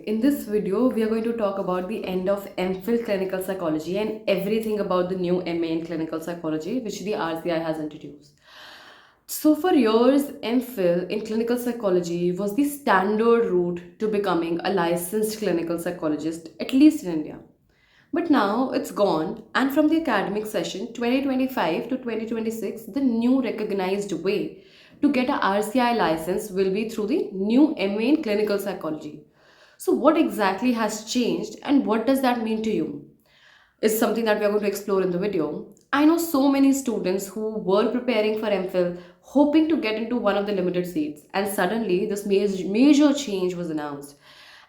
In this video, we are going to talk about the end of M.Phil Clinical Psychology and everything about the new MA in Clinical Psychology, which the RCI has introduced. So, for years, M.Phil in Clinical Psychology was the standard route to becoming a licensed clinical psychologist, at least in India. But now it's gone, and from the academic session 2025 to 2026, the new recognized way to get a RCI license will be through the new MA in Clinical Psychology. So, what exactly has changed, and what does that mean to you? Is something that we are going to explore in the video. I know so many students who were preparing for M.Phil, hoping to get into one of the limited seats, and suddenly this major change was announced.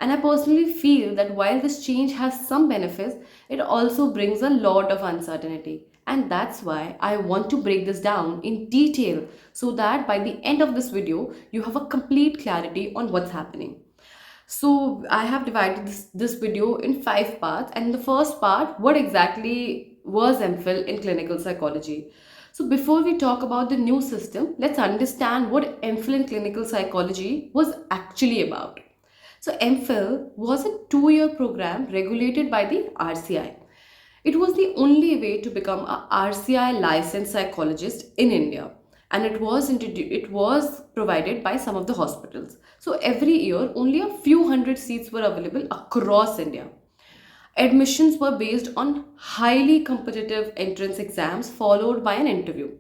And I personally feel that while this change has some benefits, it also brings a lot of uncertainty. And that's why I want to break this down in detail so that by the end of this video, you have a complete clarity on what's happening. So I have divided this video in 5 parts. And in the first part, what exactly was M.Phil in clinical psychology? So before we talk about the new system, let's understand what M.Phil in clinical psychology was actually about. So M.Phil was a 2-year program regulated by the RCI. It was the only way to become a RCI licensed psychologist in India, and it was provided by some of the hospitals. So every year, only a few hundred seats were available across India. Admissions were based on highly competitive entrance exams followed by an interview.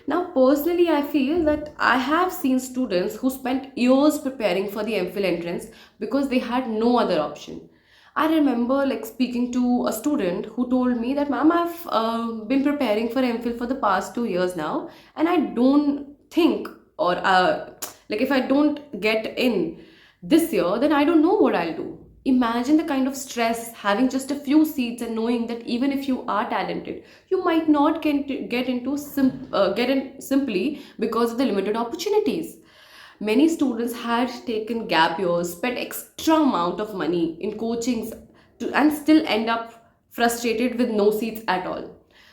Now, personally, I feel that I have seen students who spent years preparing for the MPhil entrance because they had no other option. I remember speaking to a student who told me that, "Ma'am, I've been preparing for MPhil for the past 2 years now, and I don't think or if I don't get in this year, then I don't know what I'll do." Imagine the kind of stress having just a few seats and knowing that even if you are talented, you might not get in simply because of the limited opportunities. Many students had taken gap years, spent extra amount of money in coachings and still end up frustrated with no seats at all.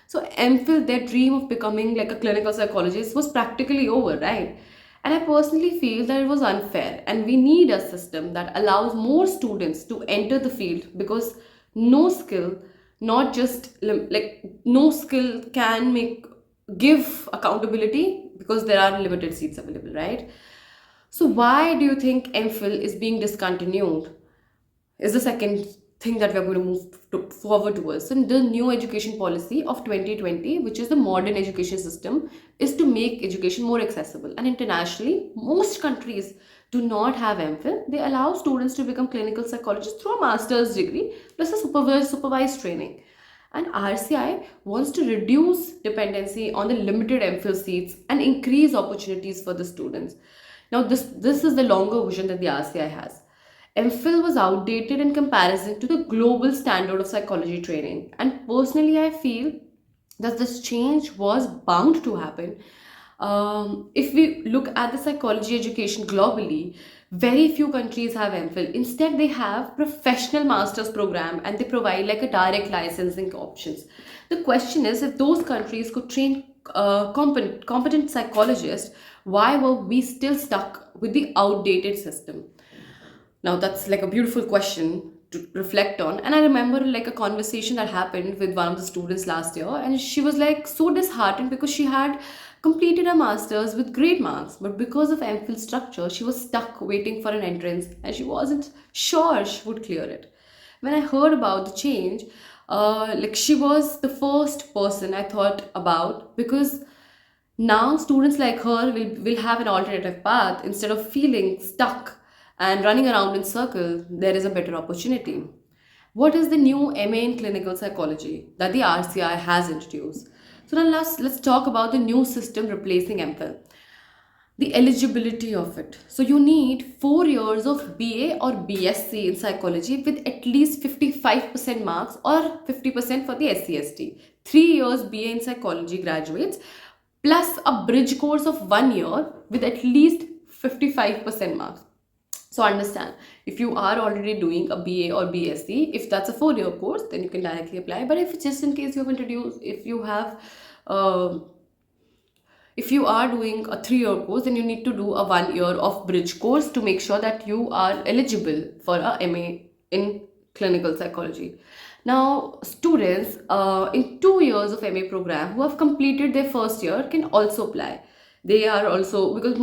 So MPhil, their dream of becoming like a clinical psychologist was practically over, right? And I personally feel that it was unfair, and we need a system that allows more students to enter the field because no skill, not just no skill can make give accountability because there are limited seats available, right? So why do you think MPhil is being discontinued? Is the second thing that we are going to forward towards. And the new education policy of 2020, which is the modern education system, is to make education more accessible. And internationally, most countries do not have MPhil. They allow students to become clinical psychologists through a master's degree plus a supervised training. And RCI wants to reduce dependency on the limited MPhil seats and increase opportunities for the students. Now, this is the longer vision that the RCI has. MPhil was outdated in comparison to the global standard of psychology training. And personally, I feel that this change was bound to happen. If we look at the psychology education globally, very few countries have MPhil. Instead, they have professional master's program and they provide like a direct licensing options. The question is, if those countries could train competent psychologists, why were we still stuck with the outdated system? Now that's like a beautiful question to reflect on. And I remember like a conversation that happened with one of the students last year, and she was like so disheartened because she had completed her masters with great marks, but because of MPhil structure, she was stuck waiting for an entrance and she wasn't sure she would clear it. When I heard about the change, she was the first person I thought about because now students like her will have an alternative path instead of feeling stuck and running around in circles. There is a better opportunity. What is the new MA in clinical psychology that the RCI has introduced? So now let's talk about the new system replacing MPhil. The eligibility of it. So you need 4 years of BA or BSc in psychology with at least 55% marks or 50% for the SCST. 3 years BA in psychology graduates plus a bridge course of 1 year with at least 55% marks. So understand, if you are already doing a BA or BSc, if that's a 4-year course, then you can directly apply. But if just in case you have introduced, if you have If you are doing a 3-year course, then you need to do a 1 year of bridge course to make sure that you are eligible for a MA in clinical psychology. Now, students in 2 years of MA program who have completed their first year can also apply. They are also, because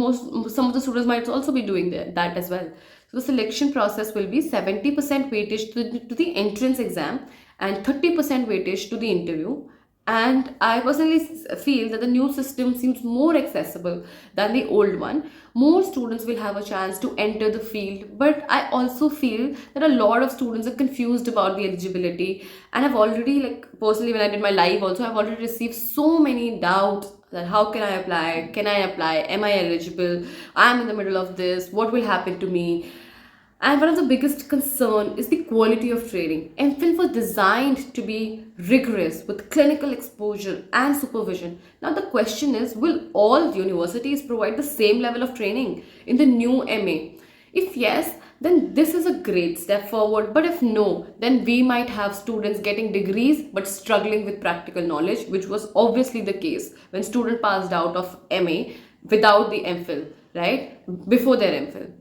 some of the students might also be doing that as well. So the selection process will be 70% weightage to the entrance exam and 30% weightage to the interview. And I personally feel that the new system seems more accessible than the old one. More students will have a chance to enter the field, but I also feel that a lot of students are confused about the eligibility. And I've already, like, personally, when I did my live also, I've already received so many doubts that how can I apply? Can I apply? Am I eligible? I'm in the middle of this. What will happen to me? And one of the biggest concern is the quality of training. M.Phil was designed to be rigorous with clinical exposure and supervision. Now the question is, will all universities provide the same level of training in the new MA? If yes, then this is a great step forward. But if no, then we might have students getting degrees but struggling with practical knowledge, which was obviously the case when students passed out of MA without the M.Phil, right? Before their M.Phil.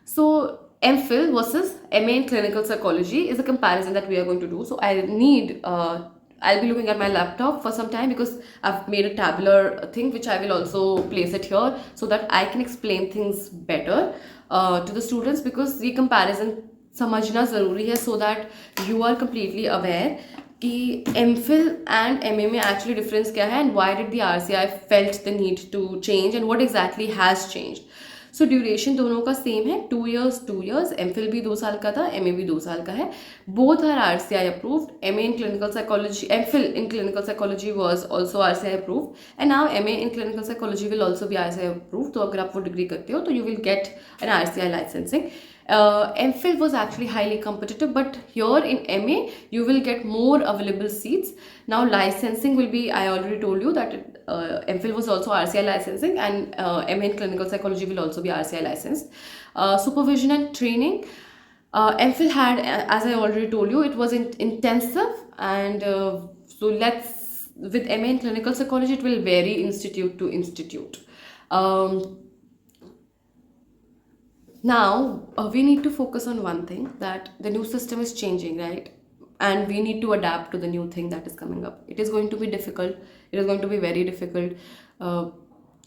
So M.Phil versus MA in clinical psychology is a comparison that we are going to do. So I'll be looking at my laptop for some time because I've made a tabular thing which I will also place it here so that I can explain things better to the students, because the comparison समझना ज़रूरी है so that you are completely aware कि M.Phil and MA में actually difference क्या है and why did the RCI felt the need to change and what exactly has changed. So duration दोनों का same है, 2 years. M.Phil भी 2 साल का था, MA भी 2 साल का है. Both are RCI approved. MA in clinical psychology, M.Phil in clinical psychology was also RCI approved, and now MA in clinical psychology will also be RCI approved. तो अगर आप वो डिग्री करते हो तो you will get an RCI licensing. M.Phil was actually highly competitive, but here in MA you will get more available seats. Now licensing will be, I already told you that M.Phil was also RCI licensing, and MA in clinical psychology will also be RCI licensed. Supervision and training, M.Phil had, as I already told you, it was intensive, and with MA in clinical psychology it will vary institute to institute. Now, we need to focus on one thing, that the new system is changing, right? And we need to adapt to the new thing that is coming up. It is going to be difficult. It is going to be very difficult.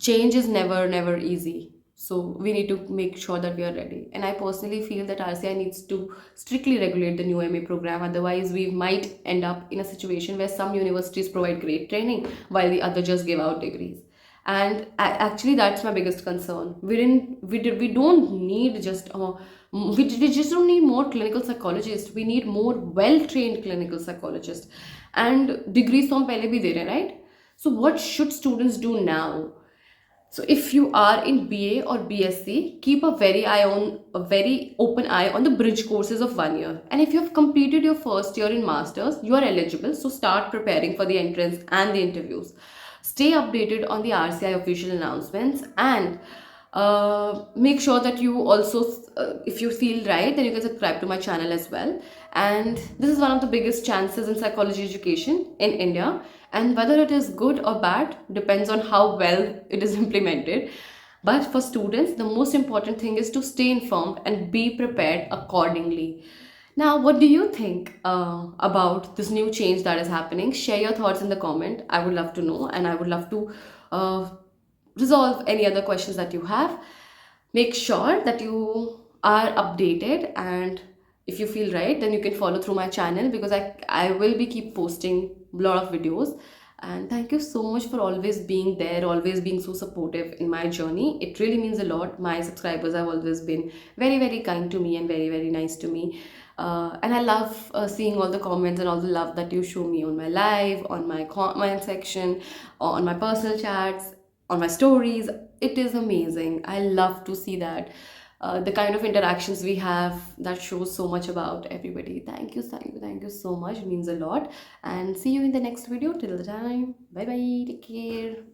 Change is never easy. So we need to make sure that we are ready. And I personally feel that RCI needs to strictly regulate the new MA program. Otherwise, we might end up in a situation where some universities provide great training while the other just give out degrees. And actually that's my biggest concern. We don't need just we just don't need more clinical psychologists. We need more well trained clinical psychologists, and degrees तो हम पहले भी दे रहे हैं, right? So what should students do now? So if you are in BA or BSc, keep a very open eye on the bridge courses of 1 year. And if you have completed your first year in masters, you are eligible. So start preparing for the entrance and the interviews. Stay updated on the RCI official announcements, and make sure that you also, if you feel right, then you can subscribe to my channel as well. And this is one of the biggest chances in psychology education in India, and whether it is good or bad depends on how well it is implemented. But for students, the most important thing is to stay informed and be prepared accordingly. Now, what do you think about this new change that is happening? Share your thoughts in the comment. I would love to know, and I would love to resolve any other questions that you have. Make sure that you are updated, and if you feel right, then you can follow through my channel, because I will be keep posting a lot of videos. And thank you so much for always being there, always being so supportive in my journey. It really means a lot. My subscribers have always been very kind to me and very nice to me. And I love seeing all the comments and all the love that you show me on my live, on my comment section, on my personal chats, on my stories. It is amazing. I love to see that. The kind of interactions we have, that shows so much about everybody. Thank you so much. It means a lot. And see you in the next video. Till the time, bye bye. Take care.